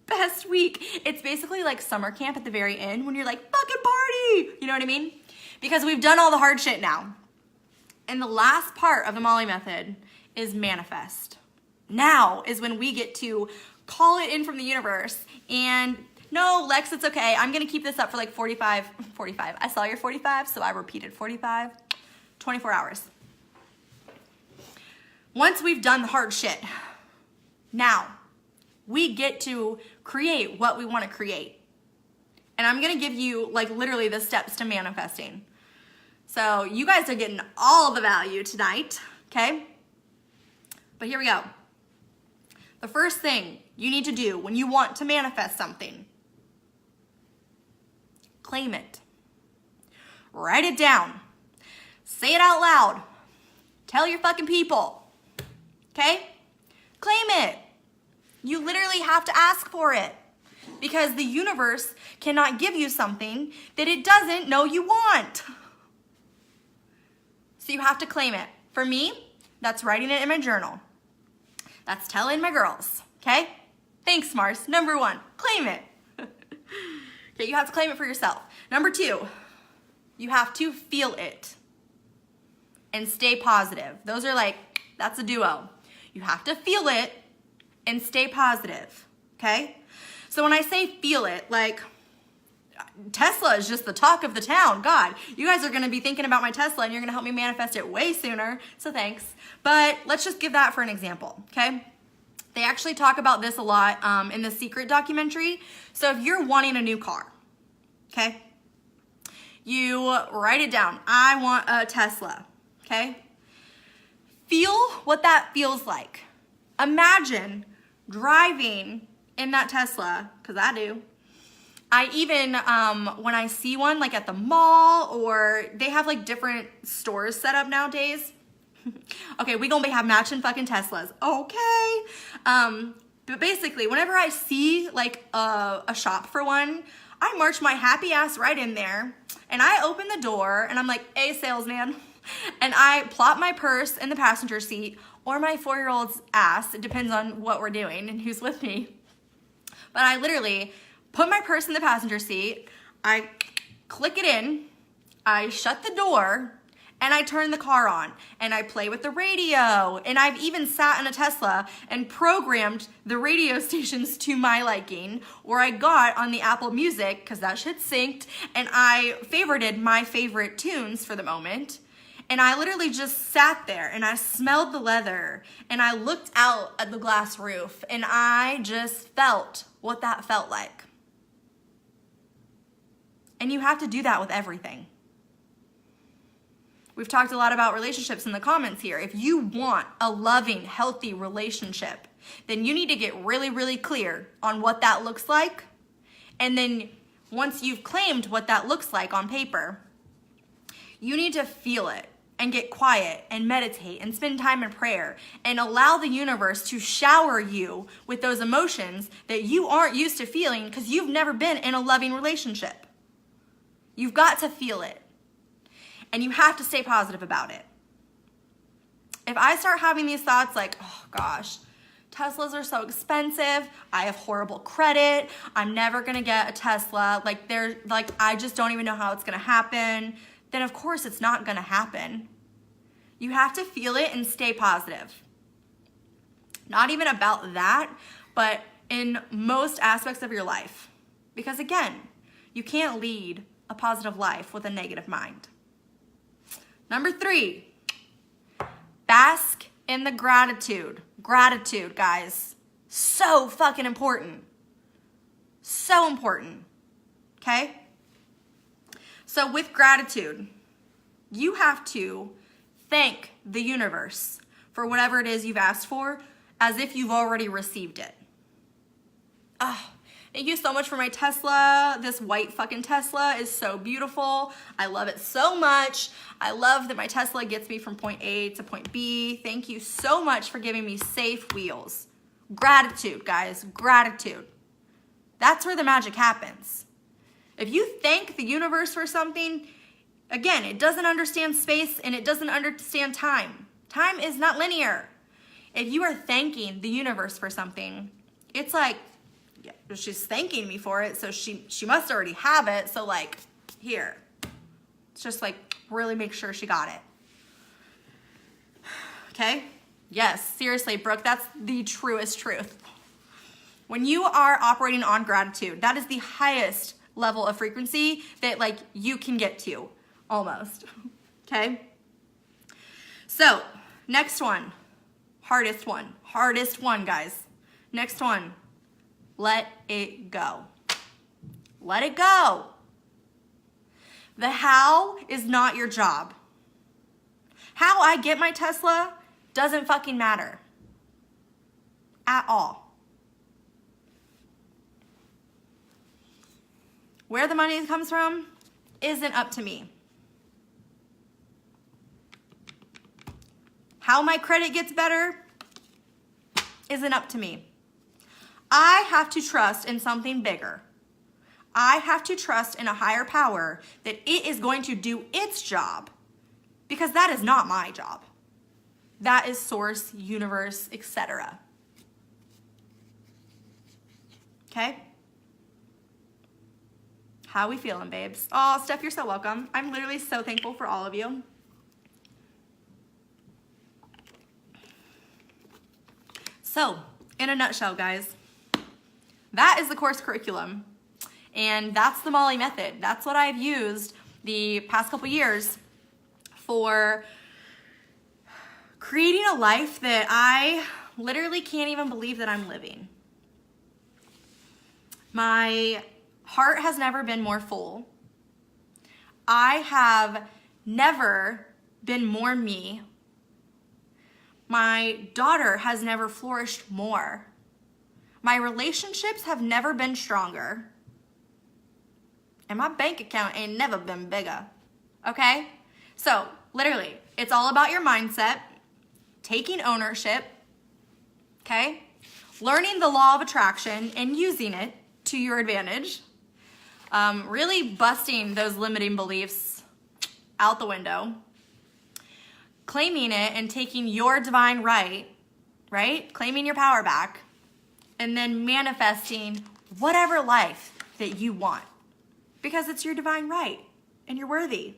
Speaker 1: best week, it's basically like summer camp at the very end when you're like, fucking party! You know what I mean? Because we've done all the hard shit now. And the last part of the Molly method is manifest. Now is when we get to call it in from the universe and no, Lex, it's okay. I'm gonna keep this up for like 45. I saw your 45, so I repeated 45, 24 hours. Once we've done the hard shit, now we get to create what we wanna create. And I'm gonna give you like literally the steps to manifesting. So you guys are getting all the value tonight, okay? But here we go. The first thing you need to do when you want to manifest something, claim it. Write it down. Say it out loud. Tell your fucking people, okay? Claim it. You literally have to ask for it because the universe cannot give you something that it doesn't know you want. So you have to claim it. For me, that's writing it in my journal. That's telling my girls, okay? Thanks, Mars. Number one, claim it. Okay, you have to claim it for yourself. Number two, you have to feel it and stay positive. Those are like, that's a duo. You have to feel it and stay positive, okay? So when I say feel it, like, Tesla is just the talk of the town. God, you guys are gonna be thinking about my Tesla and you're gonna help me manifest it way sooner, so thanks. But let's just give that for an example, okay? They actually talk about this a lot in the Secret documentary. So if you're wanting a new car, okay? You write it down. I want a Tesla, okay? Feel what that feels like. Imagine driving in that Tesla, because I do. I even, when I see one like at the mall or they have like different stores set up nowadays. Okay, we gonna have matching fucking Teslas, okay? But basically, whenever I see like a shop for one, I march my happy ass right in there and I open the door and I'm like, hey salesman, and I plop my purse in the passenger seat or my 4-year-old's ass, it depends on what we're doing and who's with me. But I literally put my purse in the passenger seat, I click it in, I shut the door, and I turn the car on, and I play with the radio, and I've even sat in a Tesla and programmed the radio stations to my liking, or I got on the Apple Music, because that shit's synced, and I favorited my favorite tunes for the moment, and I literally just sat there, and I smelled the leather, and I looked out at the glass roof, and I just felt what that felt like. And you have to do that with everything. We've talked a lot about relationships in the comments here. If you want a loving, healthy relationship, then you need to get really, really clear on what that looks like. And then once you've claimed what that looks like on paper, you need to feel it and get quiet and meditate and spend time in prayer and allow the universe to shower you with those emotions that you aren't used to feeling because you've never been in a loving relationship. You've got to feel it. And you have to stay positive about it. If I start having these thoughts like, oh gosh, Teslas are so expensive, I have horrible credit, I'm never gonna get a Tesla, I just don't even know how it's gonna happen, then of course it's not gonna happen. You have to feel it and stay positive. Not even about that, but in most aspects of your life. Because again, you can't lead a positive life with a negative mind. Number 3, bask in the gratitude. Gratitude, guys. So fucking important. So important. Okay? So with gratitude, you have to thank the universe for whatever it is you've asked for as if you've already received it. Thank you so much for my Tesla. This white fucking Tesla is so beautiful. I love it so much. I love that my Tesla gets me from point A to point B. Thank you so much for giving me safe wheels. Gratitude, guys, gratitude. That's where the magic happens. If you thank the universe for something, again, it doesn't understand space and it doesn't understand time. Time is not linear. If you are thanking the universe for something, it's like, yeah, she's thanking me for it, so she must already have it, so like, here. It's just like, really make sure she got it. Okay? Yes, seriously, Brooke, that's the truest truth. When you are operating on gratitude, that is the highest level of frequency that like you can get to, almost. Okay? So, next one. Hardest one, guys. Next one. Let it go. Let it go. The how is not your job. How I get my Tesla doesn't fucking matter. At all. Where the money comes from isn't up to me. How my credit gets better isn't up to me. I have to trust in something bigger. I have to trust in a higher power that it is going to do its job, because that is not my job. That is source, universe, etc. Okay? How we feeling, babes? Oh, Steph, you're so welcome. I'm literally so thankful for all of you. So, in a nutshell, guys, that is the course curriculum. And that's the Molly method. That's what I've used the past couple years for creating a life that I literally can't even believe that I'm living. My heart has never been more full. I have never been more me. My daughter has never flourished more. My relationships have never been stronger. And my bank account ain't never been bigger. Okay? So, literally, it's all about your mindset, taking ownership, okay? Learning the law of attraction and using it to your advantage. Really busting those limiting beliefs out the window. Claiming it and taking your divine right? Claiming your power back. And then manifesting whatever life that you want. Because it's your divine right. And you're worthy.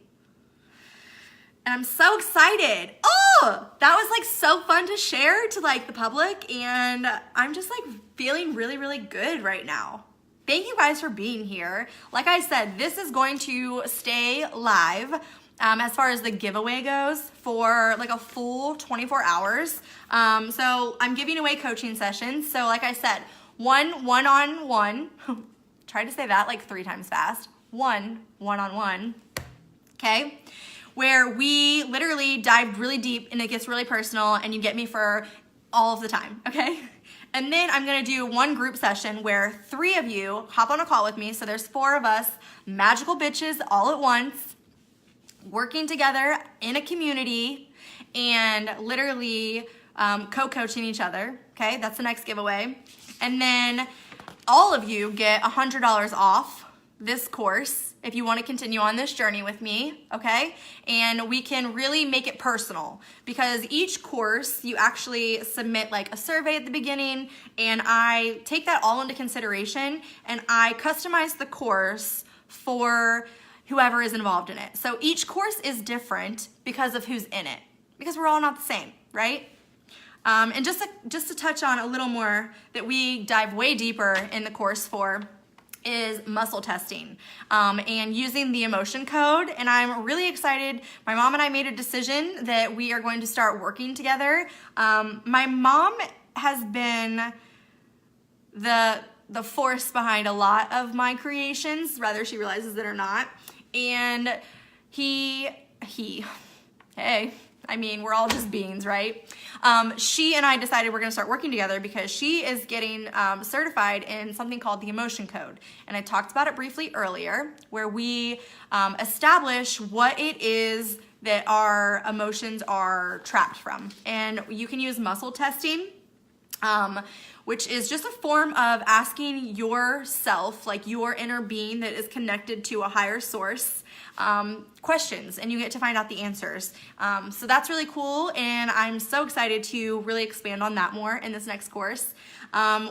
Speaker 1: And I'm so excited. Oh, that was like so fun to share to like the public. And I'm just like feeling really, really good right now. Thank you guys for being here. Like I said, this is going to stay live as far as the giveaway goes for like a full 24 hours. So I'm giving away coaching sessions. So like I said, one-on-one. Try to say that like 3 times fast. One-on-one. Okay? Where we literally dive really deep and it gets really personal and you get me for all of the time, okay? And then I'm gonna do one group session where 3 of you hop on a call with me. So there's 4 of us, magical bitches all at once, working together in a community and literally co-coaching each other, okay? That's the next giveaway. And then all of you get $100 off this course if you want to continue on this journey with me, okay? And we can really make it personal because each course you actually submit like a survey at the beginning and I take that all into consideration and I customize the course for whoever is involved in it. So each course is different because of who's in it, because we're all not the same, right? And just to touch on a little more that we dive way deeper in the course for is muscle testing and using the emotion code. And I'm really excited. My mom and I made a decision that we are going to start working together. My mom has been the force behind a lot of my creations, whether she realizes it or not. And hey, I mean, we're all just beings, right? She and I decided we're gonna start working together because she is getting certified in something called the emotion code. And I talked about it briefly earlier, where we establish what it is that our emotions are trapped from. And you can use muscle testing, which is just a form of asking yourself, like your inner being that is connected to a higher source, questions, and you get to find out the answers. So that's really cool, and I'm so excited to really expand on that more in this next course.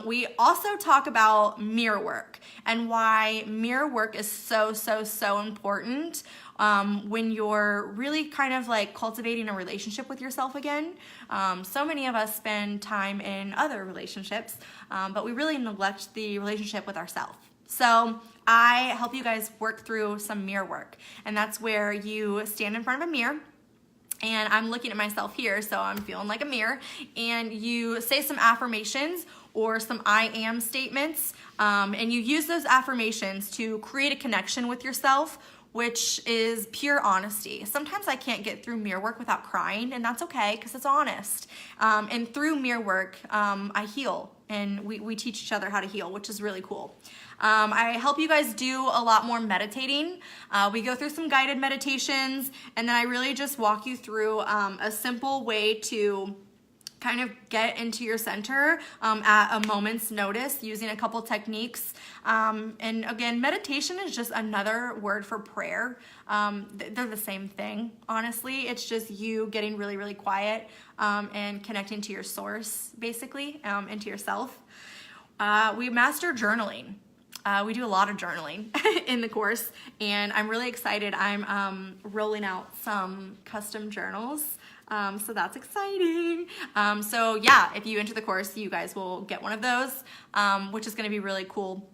Speaker 1: We also talk about mirror work and why mirror work is so important when you're really kind of like cultivating a relationship with yourself again. So many of us spend time in other relationships, but we really neglect the relationship with ourselves. So I help you guys work through some mirror work, and that's where you stand in front of a mirror, and I'm looking at myself here, so I'm feeling like a mirror, and you say some affirmations or some I am statements, and you use those affirmations to create a connection with yourself, which is pure honesty. Sometimes I can't get through mirror work without crying, and that's okay because it's honest. And through mirror work, I heal, and we teach each other how to heal, which is really cool. I help you guys do a lot more meditating. We go through some guided meditations, and then I really just walk you through a simple way to kind of get into your center at a moment's notice using a couple techniques. And again, meditation is just another word for prayer. They're the same thing, honestly. It's just you getting really quiet and connecting to your source, basically, and to yourself. We master journaling. We do a lot of journaling in the course, and I'm really excited. I'm rolling out some custom journals. So that's exciting. So yeah, if you enter the course, you guys will get one of those, which is gonna be really cool.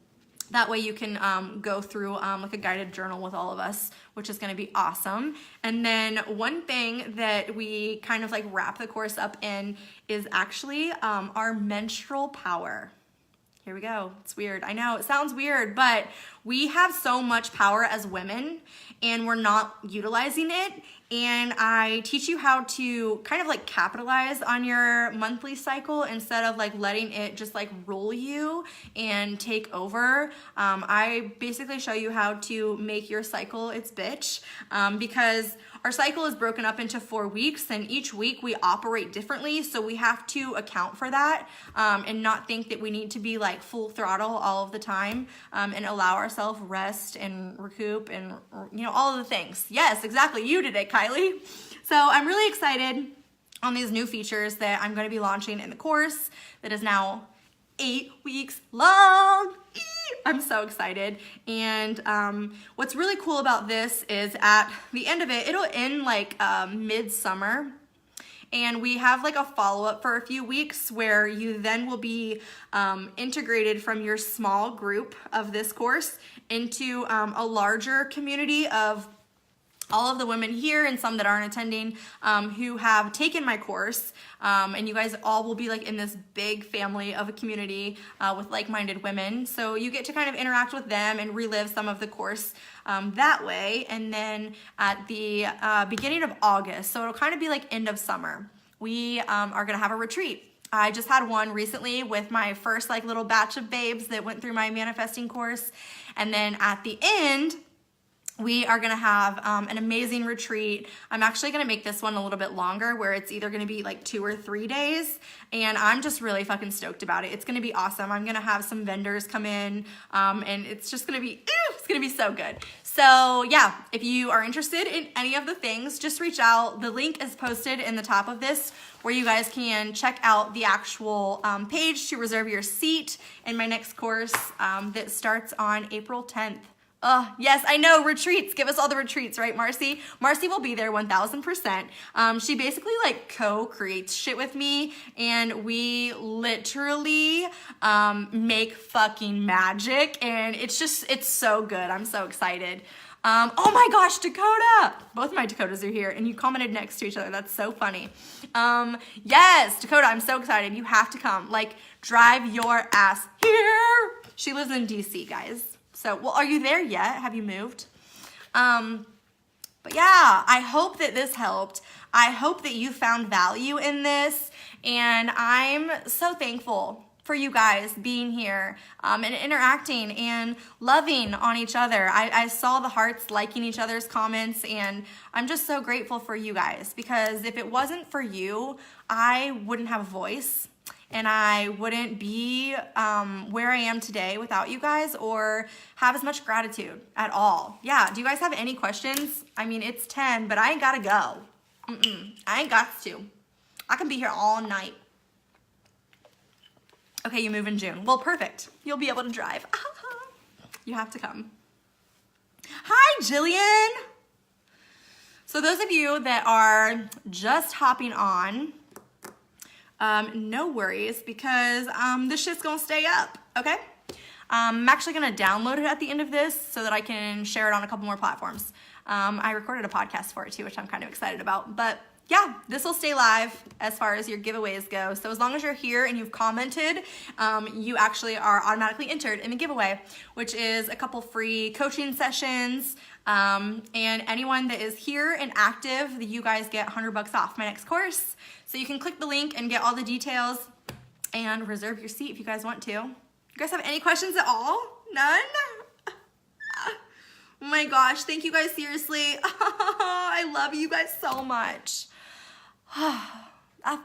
Speaker 1: That way you can go through like a guided journal with all of us, which is gonna be awesome. And then one thing that we kind of like wrap the course up in is actually our menstrual power. Here we go. It's weird. I know it sounds weird, but we have so much power as women and we're not utilizing it. And I teach you how to kind of like capitalize on your monthly cycle instead of like letting it just like rule you and take over. I basically show you how to make your cycle its bitch, because our cycle is broken up into 4 weeks, and each week we operate differently. So we have to account for that and not think that we need to be like full throttle all of the time, and allow ourselves rest and recoup and, you know, all of the things. Yes, exactly. You did it, Kylie. So I'm really excited on these new features that I'm going to be launching in the course that is now 8 weeks long. I'm so excited. And what's really cool about this is at the end of it, it'll end like mid-summer. And we have like a follow-up for a few weeks where you then will be integrated from your small group of this course into a larger community of all of the women here and some that aren't attending who have taken my course, and you guys all will be like in this big family of a community with like-minded women. So you get to kind of interact with them and relive some of the course that way. And then at the beginning of August, so it'll kind of be like end of summer, we are gonna have a retreat. I just had one recently with my first like little batch of babes that went through my manifesting course. And then at the end, we are gonna have an amazing retreat. I'm actually gonna make this one a little bit longer, where it's either gonna be like 2 or 3 days, and I'm just really fucking stoked about it. It's gonna be awesome. I'm gonna have some vendors come in, and it's just gonna be, it's gonna be so good. So yeah, if you are interested in any of the things, just reach out. The link is posted in the top of this, where you guys can check out the actual page to reserve your seat in my next course that starts on April 10th. Oh, yes, I know, retreats. Give us all the retreats, right, Marcy? Marcy will be there 1000%. She basically like co-creates shit with me, and we literally make fucking magic, and it's so good. I'm so excited. Oh my gosh, Dakota! Both of my Dakotas are here, and you commented next to each other. That's so funny. Yes, Dakota, I'm so excited. You have to come. Like, drive your ass here. She lives in DC, guys. So, well, are you there yet? Have you moved? But yeah, I hope that this helped. I hope that you found value in this, and I'm so thankful for you guys being here and interacting and loving on each other. I saw the hearts liking each other's comments, and I'm just so grateful for you guys, because if it wasn't for you, I wouldn't have a voice, and I wouldn't be where I am today without you guys, or have as much gratitude at all. Yeah, do you guys have any questions? I mean, it's 10, but I ain't gotta go. I ain't got to. I can be here all night. Okay, you move in June. Well, perfect. You'll be able to drive. You have to come. Hi, Jillian. So those of you that are just hopping on, no worries, because this shit's gonna stay up, okay? I'm actually gonna download it at the end of this so that I can share it on a couple more platforms. I recorded a podcast for it too, which I'm kind of excited about, but yeah, this will stay live as far as your giveaways go. So as long as you're here and you've commented, you actually are automatically entered in the giveaway, which is a couple free coaching sessions. And anyone that is here and active, you guys get $100 off my next course. So you can click the link and get all the details and reserve your seat if you guys want to. You guys have any questions at all? None? Oh my gosh, thank you guys, seriously. I love you guys so much.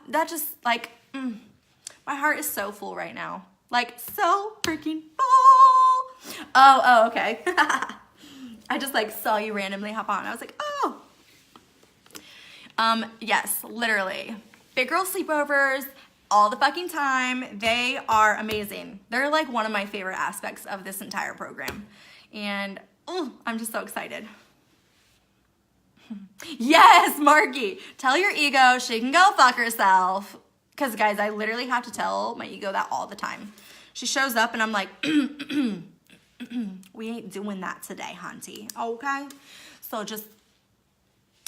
Speaker 1: That just, like, my heart is so full right now. Like, so freaking full. Oh, okay. I just, like, saw you randomly hop on. I was like, oh. Yes, literally. Big girl sleepovers all the fucking time. They are amazing. They're, like, one of my favorite aspects of this entire program. And, oh, I'm just so excited. Yes, Marky, tell your ego she can go fuck herself. Because, guys, I literally have to tell my ego that all the time. She shows up and I'm like, we ain't doing that today, hunty. Okay? So just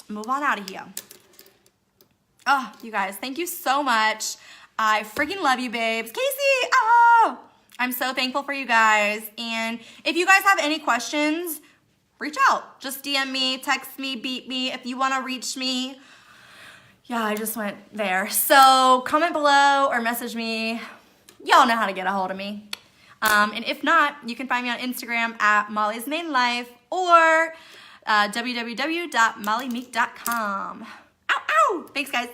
Speaker 1: move on out of here. Oh, you guys, thank you so much. I freaking love you, babes. Casey, oh! I'm so thankful for you guys. And if you guys have any questions, reach out. Just DM me, text me, beat me if you want to reach me. Yeah, I just went there. So comment below or message me. Y'all know how to get a hold of me. And if not, you can find me on Instagram at Molly's Main Life or www.mollymeek.com. Ow, ow! Thanks, guys.